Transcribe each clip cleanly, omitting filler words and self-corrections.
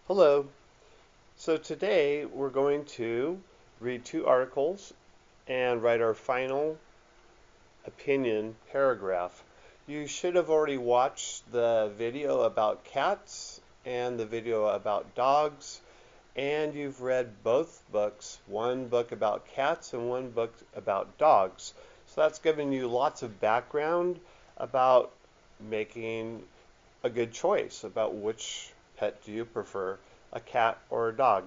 Hello. So today we're going to read two articles and write our final opinion paragraph. You should have already watched the video about cats and the video about dogs, and you've read both books, one book about cats and one book about dogs. So that's given you lots of background about making a good choice about which pet do you prefer, a cat or a dog.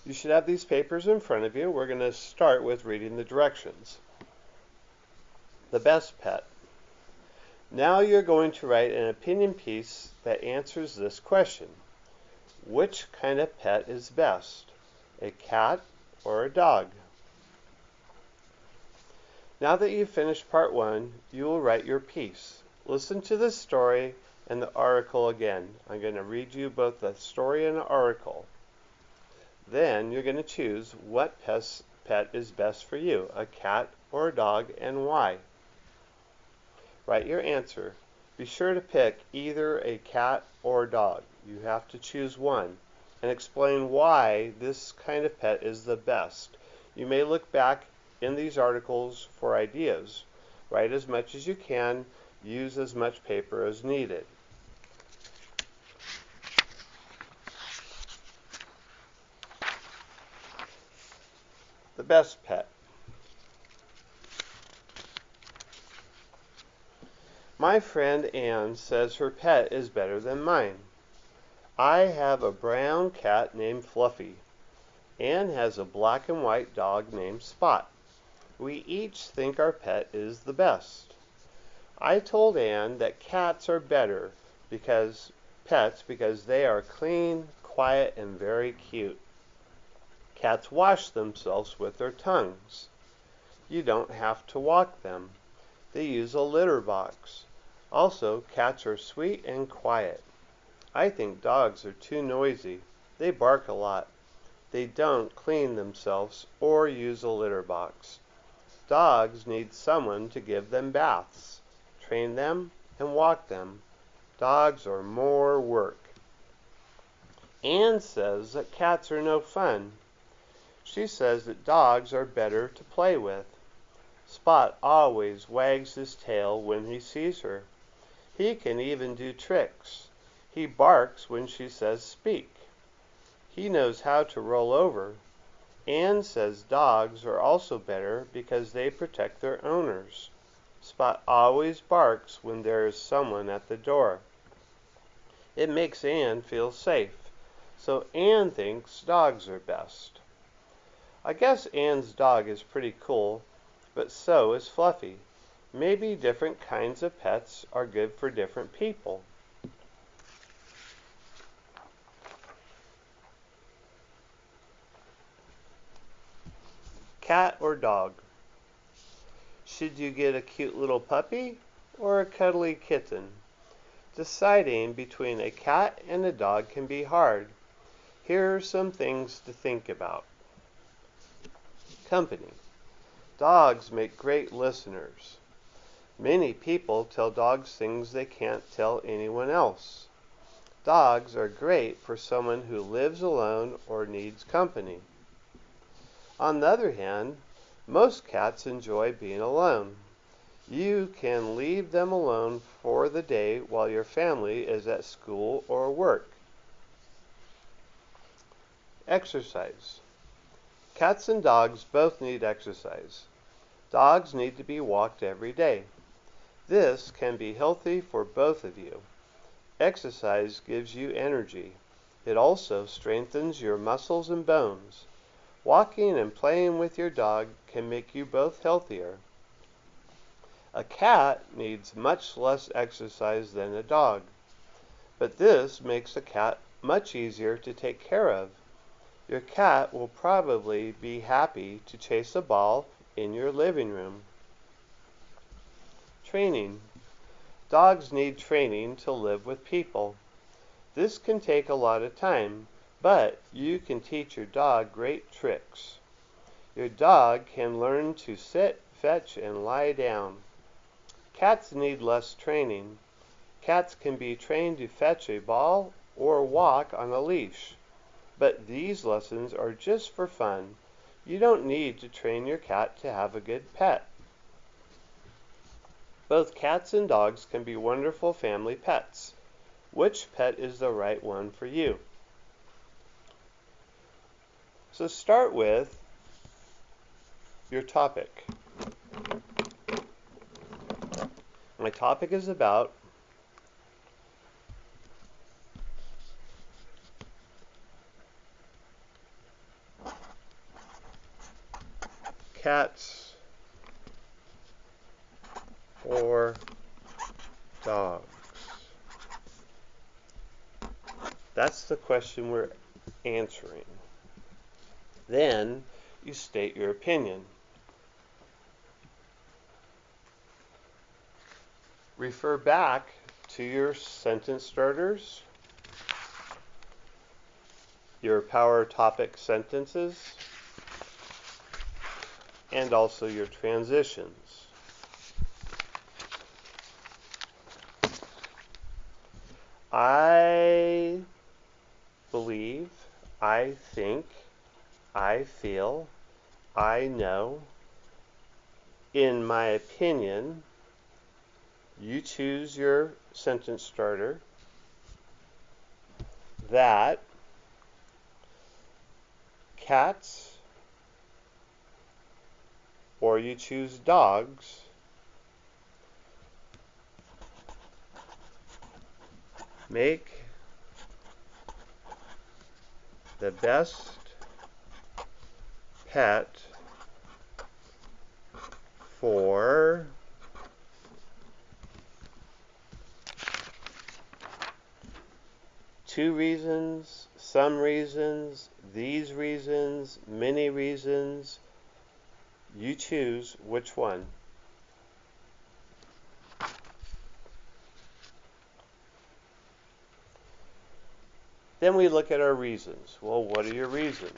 You should have these papers in front of you. We're going to start with reading the directions. The best pet. Now you're going to write an opinion piece that answers this question. Which kind of pet is best, a cat or a dog? Now that you've finished part one, you will write your piece. Listen to the story and the article again. I'm going to read you both the story and the article. Then you're going to choose what pet is best for you, a cat or a dog, and why. Write your answer. Be sure to pick either a cat or a dog. You have to choose one and explain why this kind of pet is the best. You may look back in these articles for ideas. Write as much as you can. Use as much paper as needed. The best pet. My friend Anne says her pet is better than mine. I have a brown cat named Fluffy. Anne has a black and white dog named Spot. We each think our pet is the best. I told Anne that cats are better because they are clean, quiet, and very cute. Cats wash themselves with their tongues. You don't have to walk them. They use a litter box. Also, cats are sweet and quiet. I think dogs are too noisy. They bark a lot. They don't clean themselves or use a litter box. Dogs need someone to give them baths, train them, and walk them. Dogs are more work. Anne says that cats are no fun. She says that dogs are better to play with. Spot always wags his tail when he sees her. He can even do tricks. He barks when she says speak. He knows how to roll over. Anne says dogs are also better because they protect their owners. Spot always barks when there is someone at the door. It makes Anne feel safe. So Anne thinks dogs are best. I guess Anne's dog is pretty cool, but so is Fluffy. Maybe different kinds of pets are good for different people. Cat or dog? Should you get a cute little puppy or a cuddly kitten? Deciding between a cat and a dog can be hard. Here are some things to think about. Company. Dogs make great listeners. Many people tell dogs things they can't tell anyone else. Dogs are great for someone who lives alone or needs company. On the other hand, most cats enjoy being alone. You can leave them alone for the day while your family is at school or work. Exercise. Cats and dogs both need exercise. Dogs need to be walked every day. This can be healthy for both of you. Exercise gives you energy. It also strengthens your muscles and bones. Walking and playing with your dog can make you both healthier. A cat needs much less exercise than a dog, but this makes a cat much easier to take care of. Your cat will probably be happy to chase a ball in your living room. Training. Dogs need training to live with people. This can take a lot of time, but you can teach your dog great tricks. Your dog can learn to sit, fetch, and lie down. Cats need less training. Cats can be trained to fetch a ball or walk on a leash. But these lessons are just for fun. You don't need to train your cat to have a good pet. Both cats and dogs can be wonderful family pets. Which pet is the right one for you? So start with your topic. My topic is about cats or dogs. That's the question we're answering. Then you state your opinion. Refer back to your sentence starters, your power topic sentences, and also your transitions. I believe, I think, I feel, I know, in my opinion. You choose your sentence starter. That cats, or you choose dogs, make the best pet for two reasons, some reasons, these reasons, many reasons. You choose which one. Then we look at our reasons. Well, what are your reasons?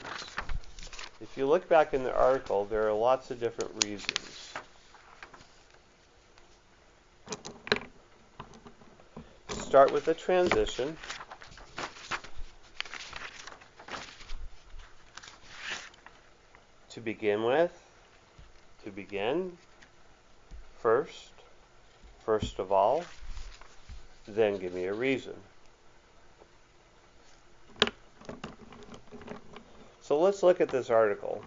If you look back in the article, there are lots of different reasons. Start with a transition. To begin with, to begin, first of all, then give me a reason. So let's look at this article.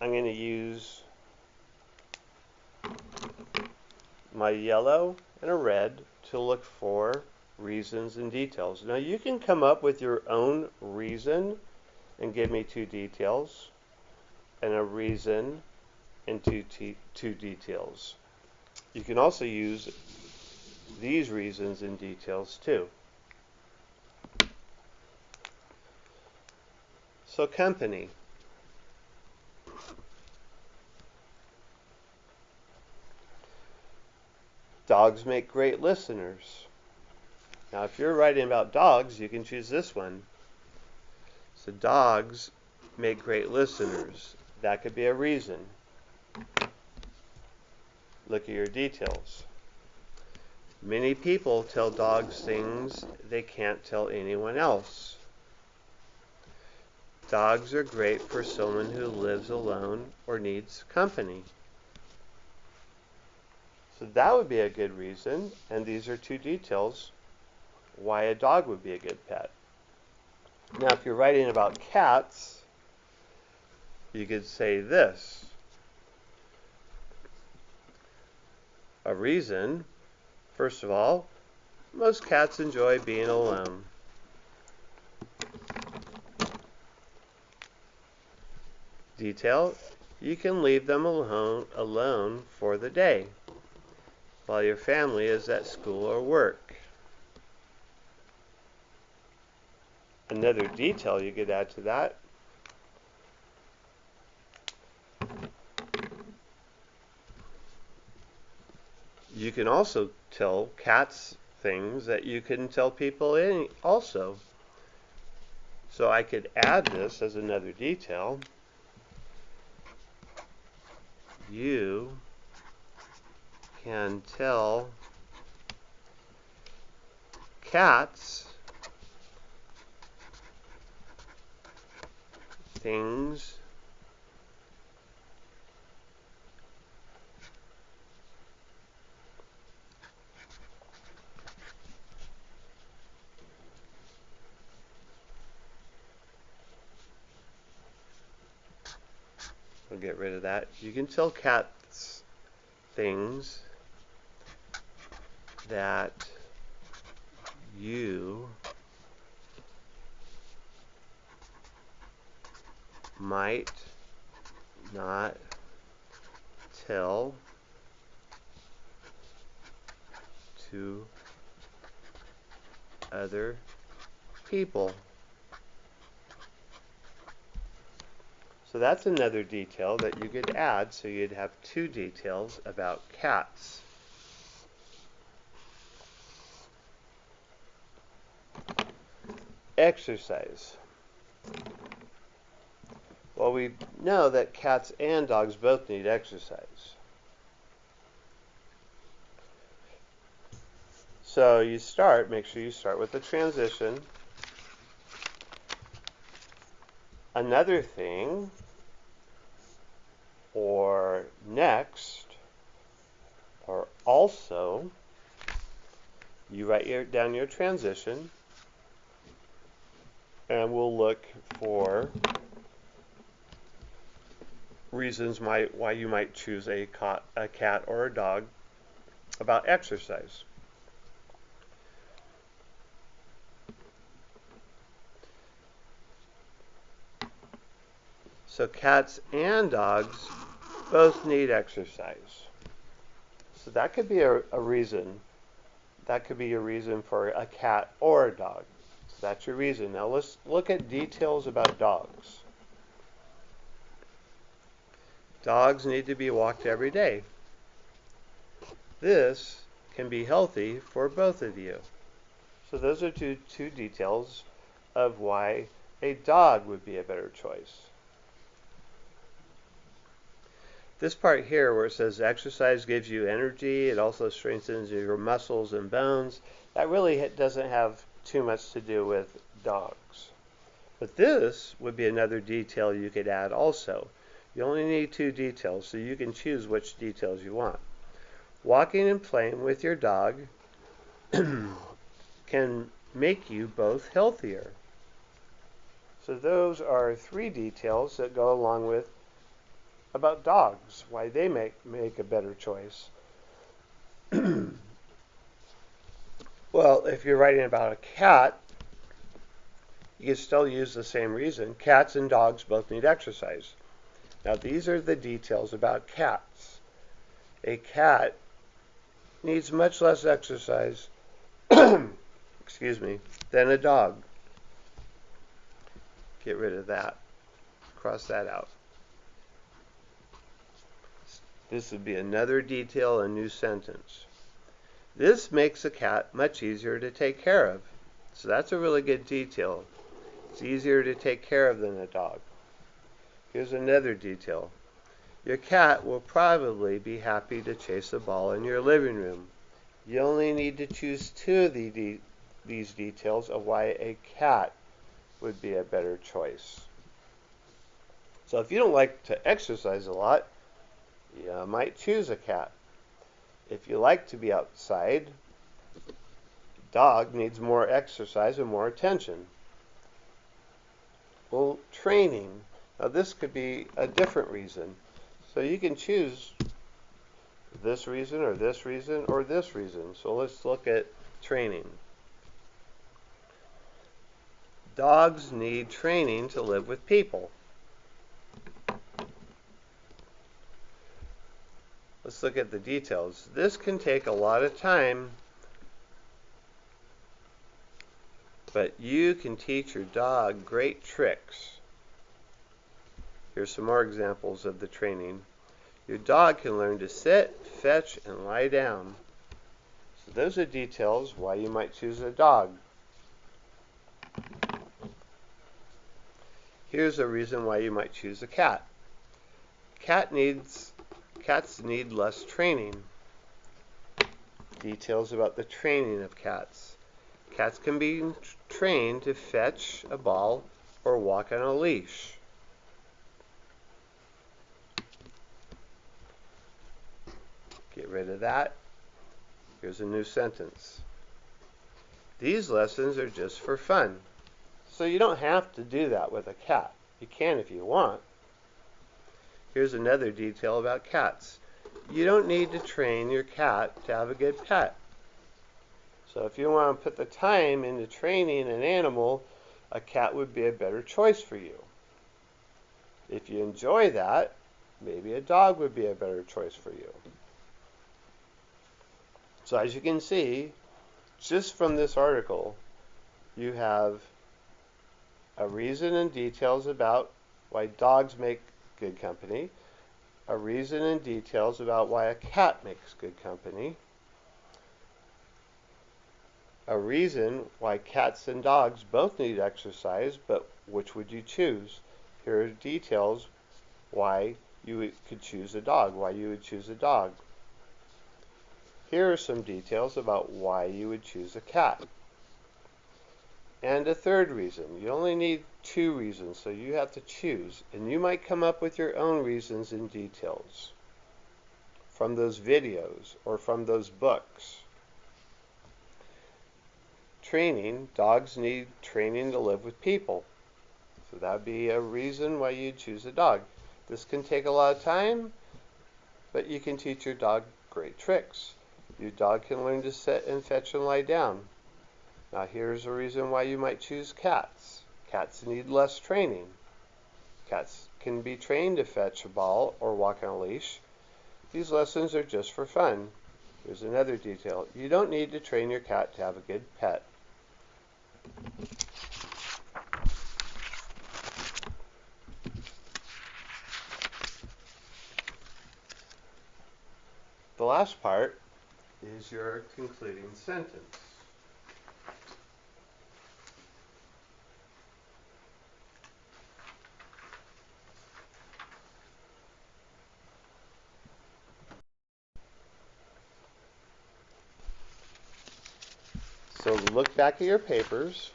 I'm going to use my yellow and a red to look for reasons and details. Now you can come up with your own reason and give me two details, and a reason and two details. You can also use these reasons and details too. So company. Dogs make great listeners. Now if you're writing about dogs, you can choose this one. So dogs make great listeners. That could be a reason. Look at your details. Many people tell dogs things they can't tell anyone else. Dogs are great for someone who lives alone or needs company. So that would be a good reason, and these are two details why a dog would be a good pet. Now if you're writing about cats, you could say this. A reason, first of all, most cats enjoy being alone. Detail, you can leave them alone for the day while your family is at school or work. Another detail you could add to that, you can also tell cats things that you couldn't tell people also. So I could add this as another detail. You can tell cats, things, I'll get rid of that. You can tell cats things that you might not tell to other people. So that's another detail that you could add, so you'd have two details about cats. Exercise. Well, we know that cats and dogs both need exercise. So make sure you start with the transition. Another thing, or next, or also, you write down your transition, and we'll look for reasons why you might choose a cat or a dog about exercise. So cats and dogs both need exercise. So that could be a reason. That could be a reason for a cat or a dog. So that's your reason. Now let's look at details about dogs. Dogs need to be walked every day. This can be healthy for both of you. So those are two details of why a dog would be a better choice. This part here where it says exercise gives you energy, it also strengthens your muscles and bones, that really doesn't have too much to do with dogs. But this would be another detail you could add also. You only need two details, so you can choose which details you want. Walking and playing with your dog can make you both healthier. So those are three details that go along with about dogs, why they make a better choice. Well, if you're writing about a cat, you can still use the same reason. Cats and dogs both need exercise. Now these are the details about cats. A cat needs much less exercise excuse me, than a dog. Get rid of that. Cross that out. This would be another detail, a new sentence. This makes a cat much easier to take care of. So that's a really good detail. It's easier to take care of than a dog. Here's another detail. Your cat will probably be happy to chase a ball in your living room. You only need to choose two of these details of why a cat would be a better choice. So if you don't like to exercise a lot, you might choose a cat. If you like to be outside, dog needs more exercise and more attention. Well, training. Now this could be a different reason. So you can choose this reason or this reason or this reason. So let's look at training. Dogs need training to live with people. Let's look at the details. This can take a lot of time, but you can teach your dog great tricks. Here's some more examples of the training. Your dog can learn to sit, fetch, and lie down. So those are details why you might choose a dog. Here's a reason why you might choose a cat. Cats need less training. Details about the training of cats. Cats can be trained to fetch a ball or walk on a leash. Get rid of that. Here's a new sentence. These lessons are just for fun. So you don't have to do that with a cat. You can if you want. Here's another detail about cats. You don't need to train your cat to have a good pet. So if you want to put the time into training an animal, a cat would be a better choice for you. If you enjoy that, maybe a dog would be a better choice for you. So as you can see, just from this article, you have a reason and details about why dogs make good company, a reason and details about why a cat makes good company, a reason why cats and dogs both need exercise, but which would you choose? Here are details why you could choose a dog, why you would choose a dog. Here are some details about why you would choose a cat. And a third reason. You only need 2 reasons, so you have to choose. And you might come up with your own reasons and details from those videos or from those books. Training. Dogs need training to live with people. So that would be a reason why you'd choose a dog. This can take a lot of time, but you can teach your dog great tricks. Your dog can learn to sit and fetch and lie down. Now here's a reason why you might choose cats. Cats need less training. Cats can be trained to fetch a ball or walk on a leash. These lessons are just for fun. Here's another detail. You don't need to train your cat to have a good pet. The last part is your concluding sentence. So look back at your papers.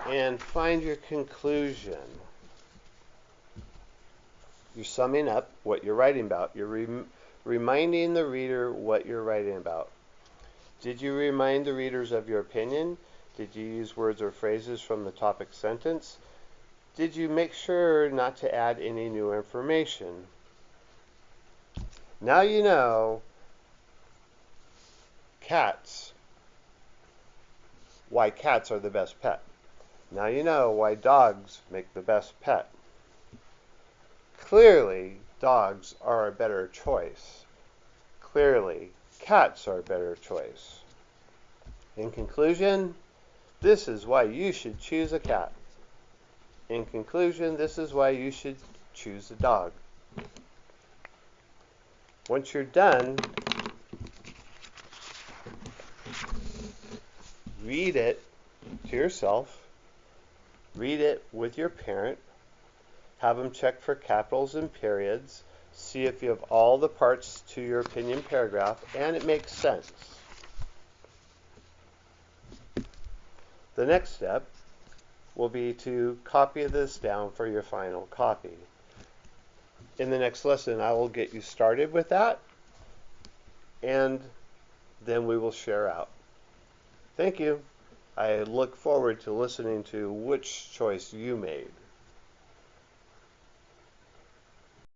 And find your conclusion. You're summing up what you're writing about. You're reminding the reader what you're writing about. Did you remind the readers of your opinion? Did you use words or phrases from the topic sentence? Did you make sure not to add any new information? Now you know why cats are the best pet. Now you know why dogs make the best pet. Clearly, dogs are a better choice. Clearly, cats are a better choice. In conclusion, this is why you should choose a cat. In conclusion, this is why you should choose a dog. Once you're done, read it to yourself. Read it with your parent. Have them check for capitals and periods. See if you have all the parts to your opinion paragraph and it makes sense. The next step will be to copy this down for your final copy. In the next lesson, I will get you started with that, and then we will share out. Thank you. I look forward to listening to which choice you made.